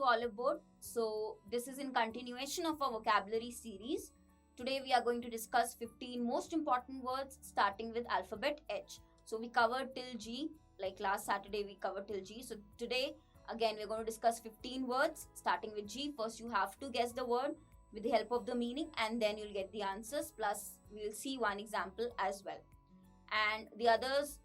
Oliveboard. So this is in continuation of our vocabulary series. Today we are going to discuss 15 most important words starting with alphabet H. So we covered till G, like last Saturday we covered till G. So today again we're going to discuss 15 words starting with G. First you have to guess the word with the help of the meaning and then you'll get the answers, plus we will see one example as well. And the others,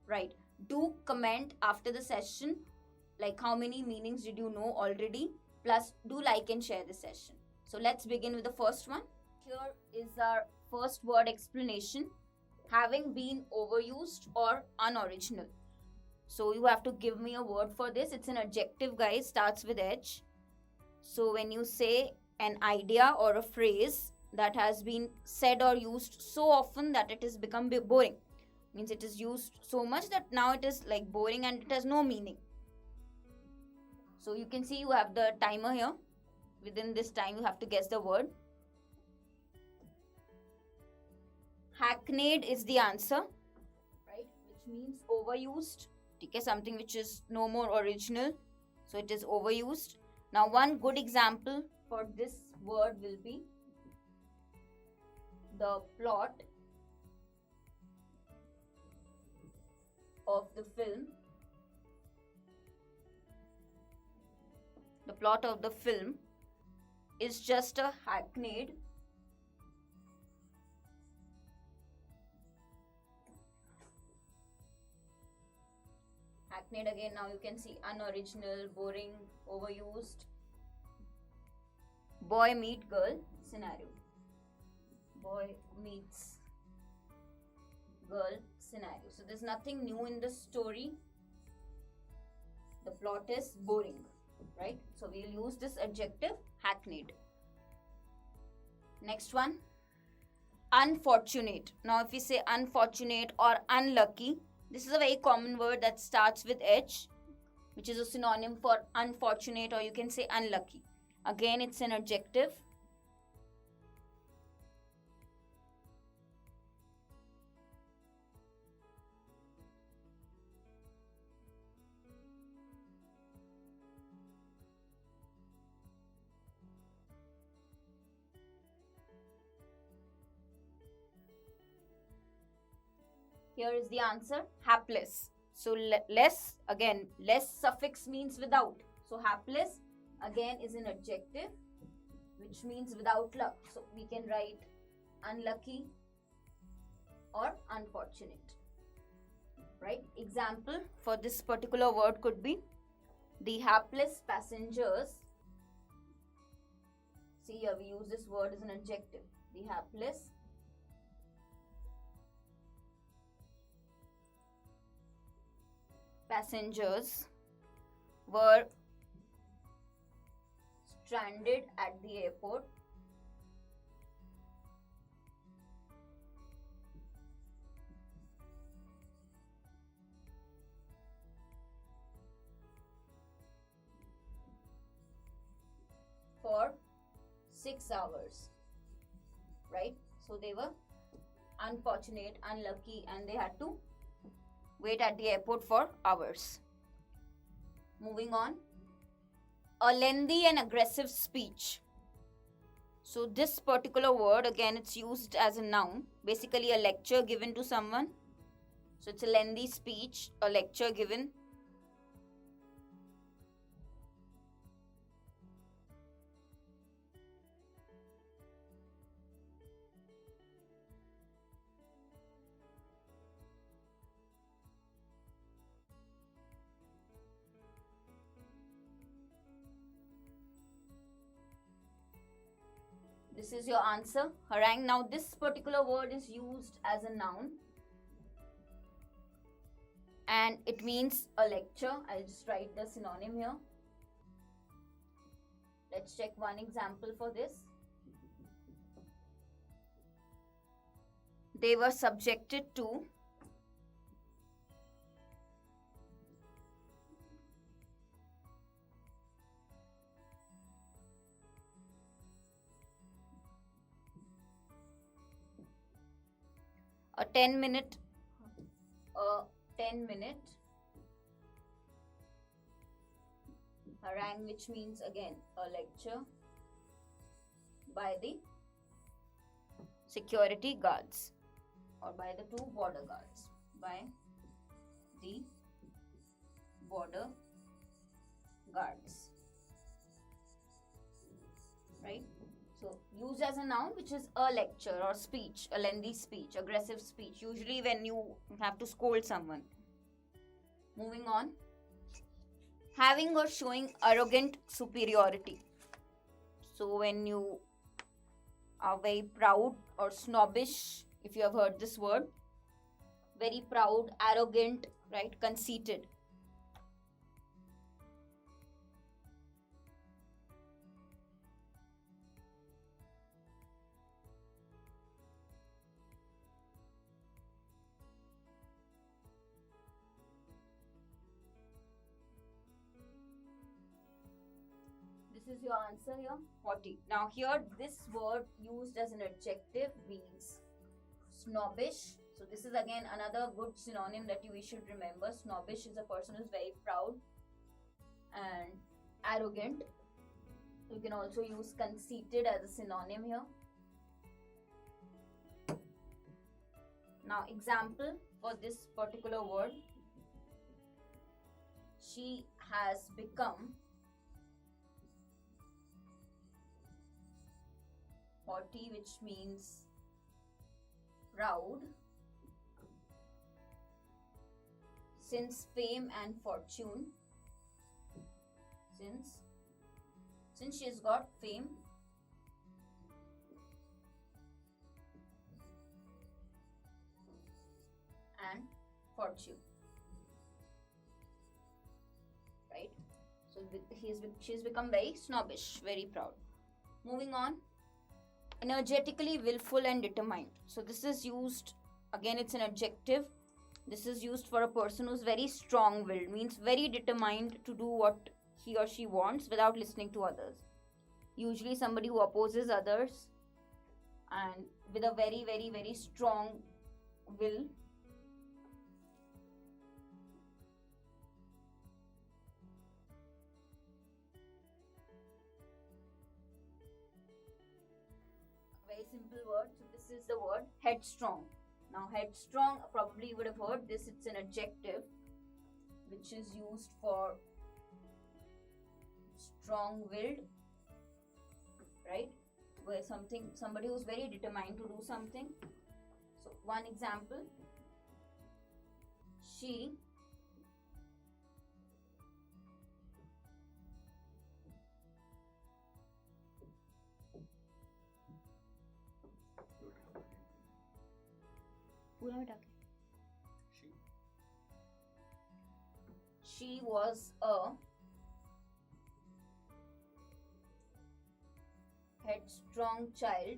right, do comment after the session like how many meanings did you know already, plus do like and share the session. So let's begin with the first one. Here is our first word explanation: having been overused or unoriginal. So you have to give me a word for this. It's an adjective, guys, starts with H. So when you say an idea or a phrase that has been said or used so often that it has become boring, means it is used so much that now it is like boring and it has no meaning. So you can see you have the timer here. Within this time you have to guess the word. Hackneyed is the answer, right, which means overused. Okay, something which is no more original, so it is overused. Now one good example for this word will be the plot of the film. The plot of the film is just a hackneyed again. Now you can see unoriginal, boring, overused, boy meet girl scenario. Boy meets girl scenario. So there's nothing new in the story. The plot is boring, right? So we'll use this adjective hackneyed. Next one, unfortunate. Now if we say unfortunate or unlucky, this is a very common word that starts with H, which is a synonym for unfortunate, or you can say unlucky. Again, it's an adjective. Here is the answer, hapless. So less, again, less suffix means without. So hapless again is an adjective which means without luck. So we can write unlucky or unfortunate, right? Example for this particular word could be the hapless passengers. See here, we use this word as an adjective. The hapless passengers were stranded at the airport for 6 hours, right? So they were unfortunate, unlucky, and they had to wait at the airport for hours. Moving on, a lengthy and aggressive speech. So this particular word, again, it's used as a noun, basically a lecture given to someone. So it's a lengthy speech, a lecture given. This is your answer, harangue. Now this particular word is used as a noun and it means a lecture. I'll just write the synonym here. Let's check one example for this. They were subjected to a 10-minute Harangue, which means again a lecture by the security guards or by the two border guards. By the border guards. Right? So, used as a noun, which is a lecture or speech, a lengthy speech, aggressive speech, usually when you have to scold someone. Moving on. Having or showing arrogant superiority. So, when you are very proud or snobbish, if you have heard this word, very proud, arrogant, right, conceited. This is your answer here, haughty. Now here, this word used as an adjective means snobbish. So this is again another good synonym that we should remember. Snobbish is a person who is very proud and arrogant. You can also use conceited as a synonym here. Now example for this particular word. She has become haughty, which means proud, since fame and fortune, since she has got fame and fortune, right? So she has become very snobbish, very proud. Moving on. Energetically willful and determined. So this is used, again it's an adjective. This is used for a person who's very strong-willed, means very determined to do what he or she wants without listening to others. Usually somebody who opposes others and with a very, very, very strong will. Very simple word. So this is the word headstrong. Now headstrong, probably you would have heard this. It's an adjective which is used for strong-willed, right? Where somebody who's very determined to do something. So one example. She She was a headstrong child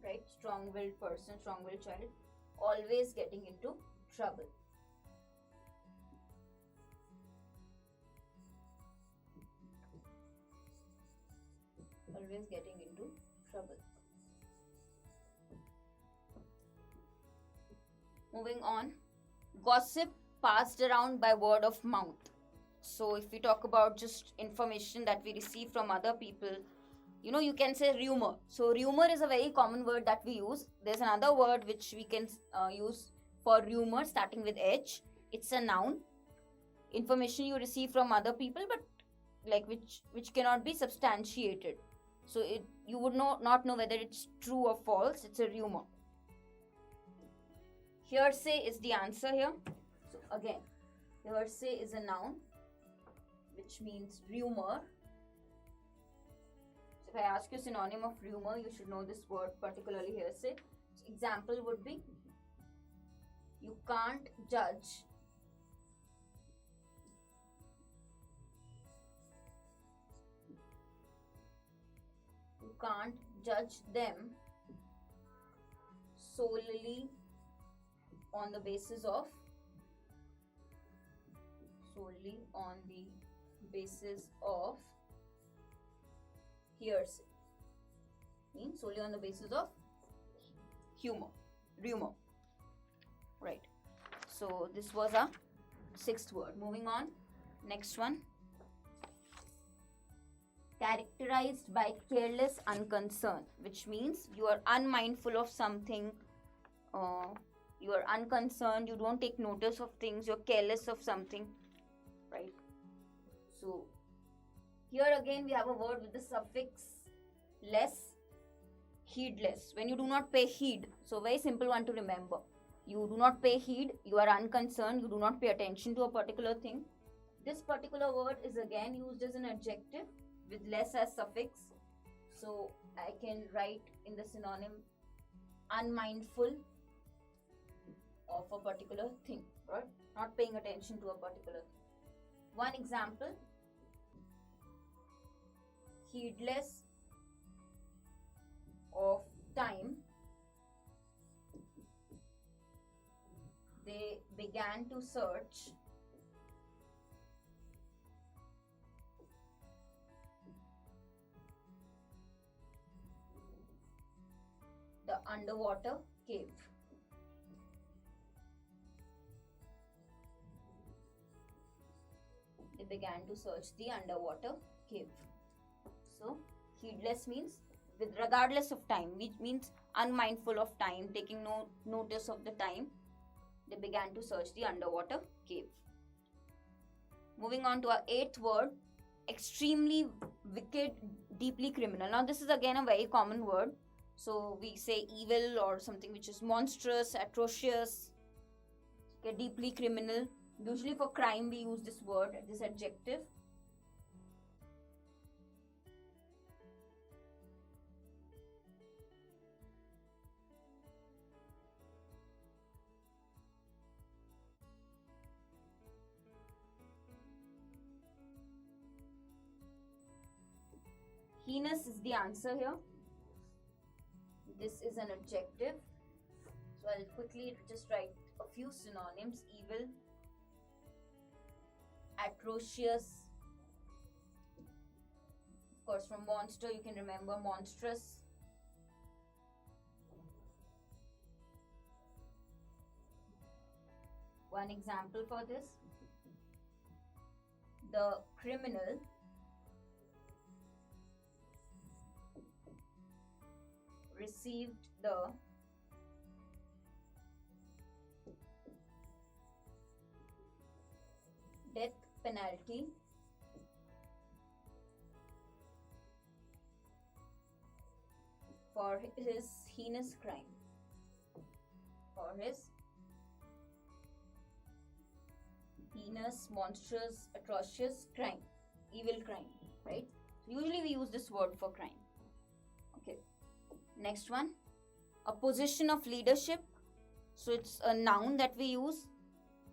right? Strong-willed person, strong-willed child, always getting into trouble. Always getting into trouble. Moving on, gossip passed around by word of mouth. So if we talk about just information that we receive from other people, you can say rumor. So rumor is a very common word that we use. There's another word which we can use for rumor starting with H. It's a noun. Information you receive from other people, but like which cannot be substantiated. So you would not know whether it's true or false. It's a rumor. Hearsay is the answer here. So again, hearsay is a noun which means rumor. So if I ask you synonym of rumor, you should know this word, particularly hearsay. So example would be, you can't judge them solely on the basis of hearsay. Means solely on the basis of rumor. Right. So this was our sixth word. Moving on. Next one. Characterized by careless unconcern, which means you are unmindful of something, you are unconcerned, you don't take notice of things, you're careless of something, right? So here again we have a word with the suffix less, heedless, when you do not pay heed. So very simple one to remember. You do not pay heed, you are unconcerned, you do not pay attention to a particular thing. This particular word is again used as an adjective with less as suffix. So I can write in the synonym unmindful of a particular thing, right? Not paying attention to a particular thing. One example, heedless of time, they began to search the underwater cave. They began to search the underwater cave. So, heedless means with regardless of time, which means unmindful of time, taking no notice of the time. They began to search the underwater cave. Moving on to our eighth word, extremely wicked, deeply criminal. Now, this is again a very common word. So we say evil or something which is monstrous, atrocious, okay, deeply criminal. Usually for crime we use this word, this adjective. Heinous is the answer here. This is an adjective. So I'll quickly just write a few synonyms. Evil, atrocious. Of course, from monster you can remember monstrous. One example for this, the criminal received the death penalty for his heinous crime, for his heinous, monstrous, atrocious crime, evil crime, right? Usually we use this word for crime. Okay. Next one, a position of leadership. So it's a noun that we use,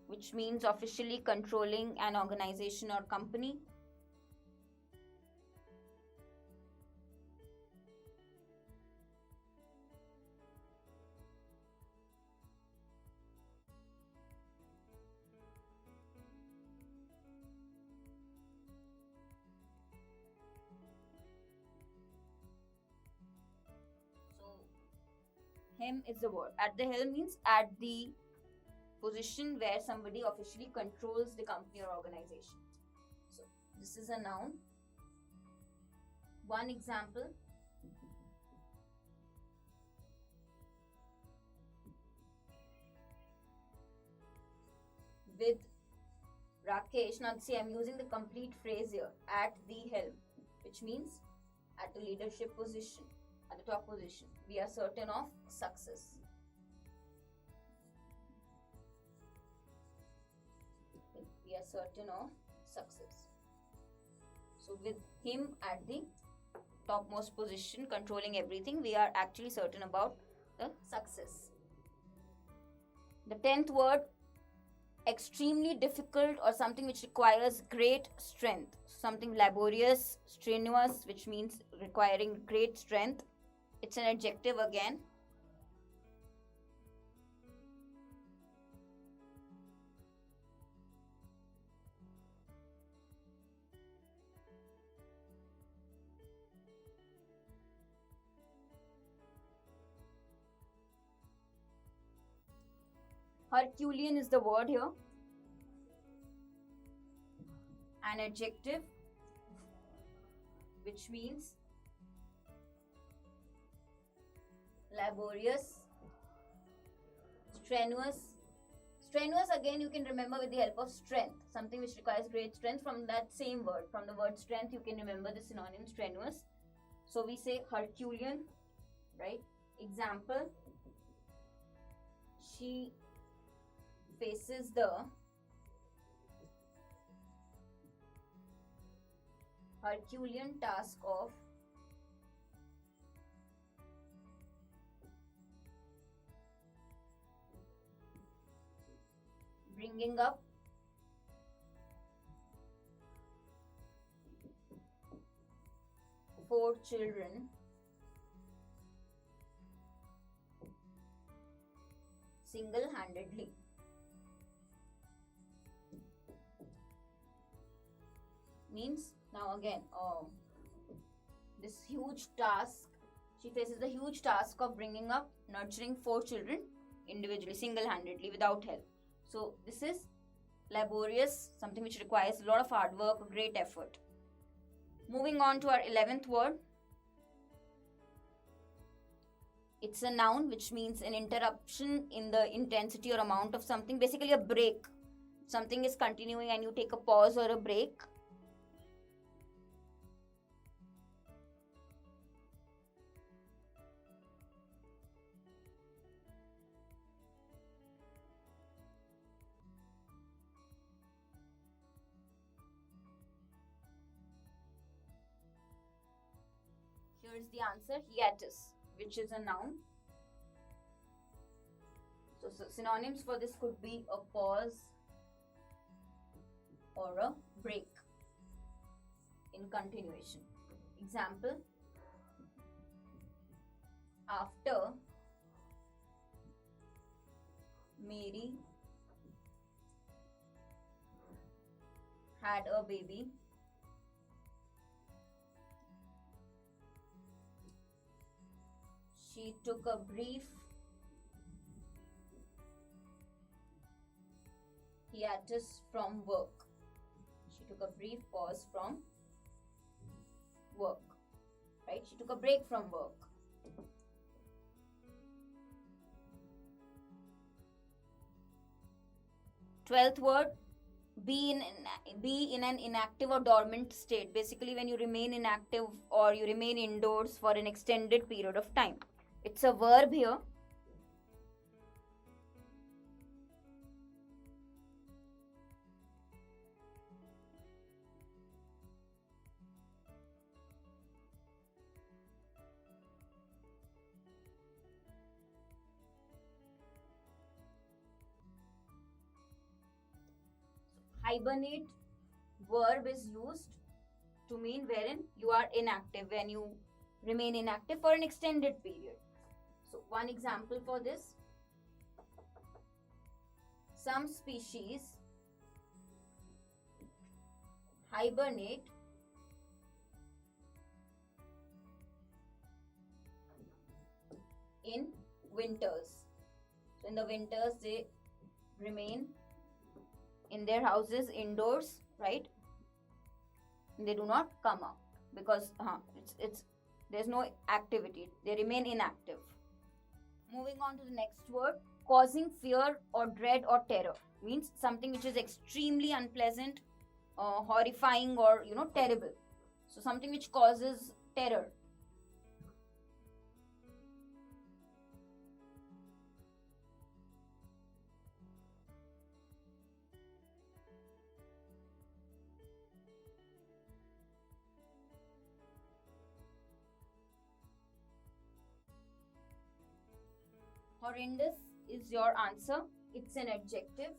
which means officially controlling an organization or company. Helm is the word. At the helm means at the position where somebody officially controls the company or organization. So this is a noun. One example, with Rakesh. Now see, I'm using the complete phrase here, at the helm, which means at the leadership position, at the top position. We are certain of success. We are certain of success. So with him at the topmost position, controlling everything, we are actually certain about the success. The 10th word, extremely difficult or something which requires great strength. Something laborious, strenuous, which means requiring great strength. It's an adjective again. Herculean is the word here. An adjective which means laborious, strenuous. Strenuous again you can remember with the help of strength, something which requires great strength. From that same word, from the word strength, you can remember the synonym strenuous. So we say Herculean, right? Example, she faces the Herculean task of bringing up four children single-handedly. Means now again, this huge task, she faces the huge task of bringing up, nurturing four children individually, single-handedly, without help. So this is laborious, something which requires a lot of hard work, great effort. Moving on to our 11th word. It's a noun which means an interruption in the intensity or amount of something, basically a break. Something is continuing and you take a pause or a break. Here is the answer, hiatus, which is a noun. So synonyms for this could be a pause or a break in continuation. Example, after Mary had a baby, she took a brief hiatus from work. She took a brief pause from work, right? She took a break from work. Twelfth word, be in an inactive or dormant state. Basically, when you remain inactive or you remain indoors for an extended period of time. It's a verb here. Hibernate verb is used to mean wherein you are inactive, when you remain inactive for an extended period. So one example for this, some species hibernate in winters. So in the winters they remain in their houses indoors, right? They do not come out because there's no activity. They remain inactive. Moving on to the next word, causing fear or dread or terror. Means something which is extremely unpleasant, horrifying, or terrible. So something which causes terror. Horrendous is your answer. It's an adjective.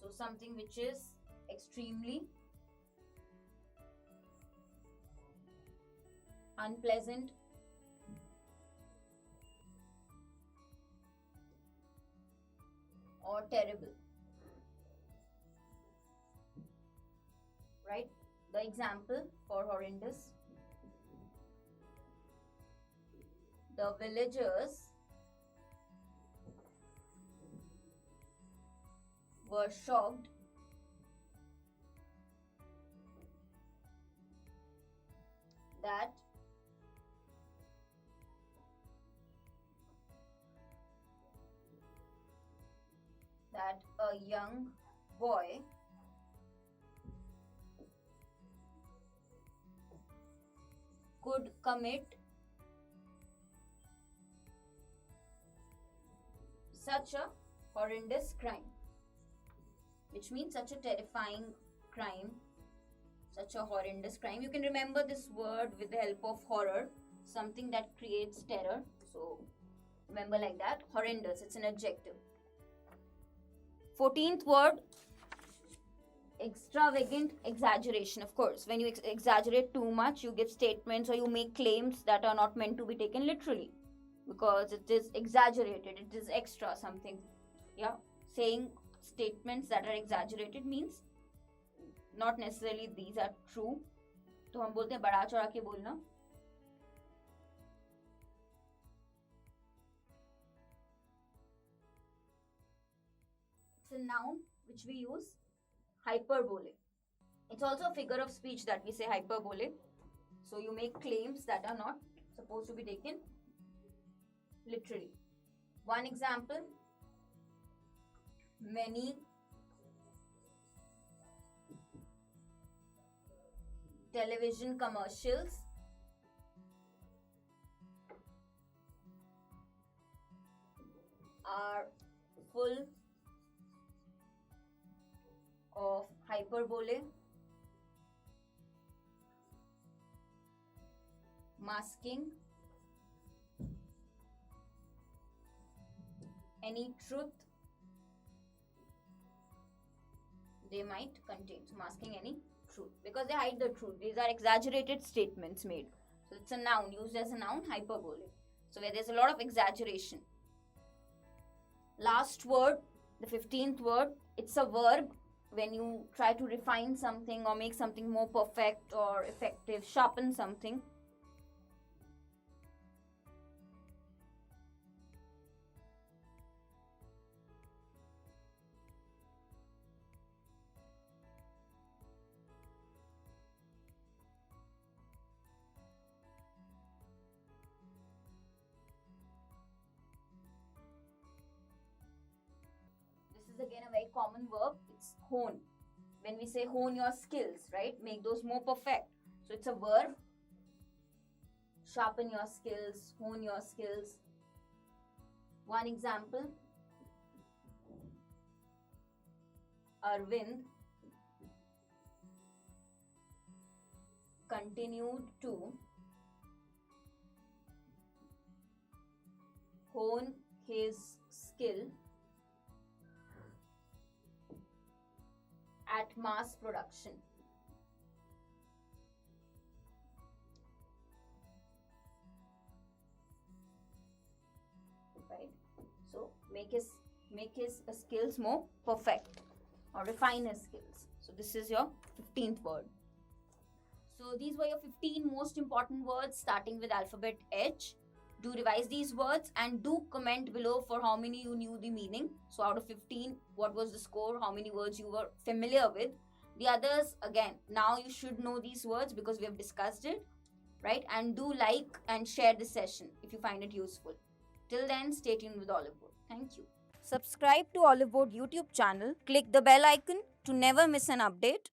So something which is extremely unpleasant, or terrible. Right? The example for horrendous. The villagers were shocked that a young boy could commit such a horrendous crime, which means such a terrifying crime, such a horrendous crime. You can remember this word with the help of horror, something that creates terror. So remember like that. Horrendous, it's an adjective. 14th word, extravagant exaggeration. Of course, when you exaggerate too much, you give statements or you make claims that are not meant to be taken literally, because it is exaggerated, it is extra something. Yeah, saying statements that are exaggerated means not necessarily these are true. तो हम बोलते हैं बढ़ा चढ़ा के बोलना. It's a noun which we use, hyperbole. It's also a figure of speech that we say hyperbole. So you make claims that are not supposed to be taken literally. One example, many television commercials are full of hyperbole, masking any truth they might contain. So masking any truth, because they hide the truth. These are exaggerated statements made. So it's a noun, used as a noun, hyperbole. So where there's a lot of exaggeration. Last word, the 15th word, it's a verb. When you try to refine something or make something more perfect or effective, sharpen something. This is again a very common verb. It's hone. When we say hone your skills, right? Make those more perfect. So it's a verb. Sharpen your skills, hone your skills. One example. Arvind continued to hone his skill at mass production. Right? So make his skills more perfect or refine his skills. So this is your 15th word. So these were your 15 most important words starting with alphabet H. Do revise these words and do comment below for how many you knew the meaning. So out of 15, what was the score? How many words you were familiar with? The others, again, now you should know these words because we have discussed it, right? And do like and share this session if you find it useful. Till then, stay tuned with Oliveboard. Thank you. Subscribe to Oliveboard YouTube channel. Click the bell icon to never miss an update.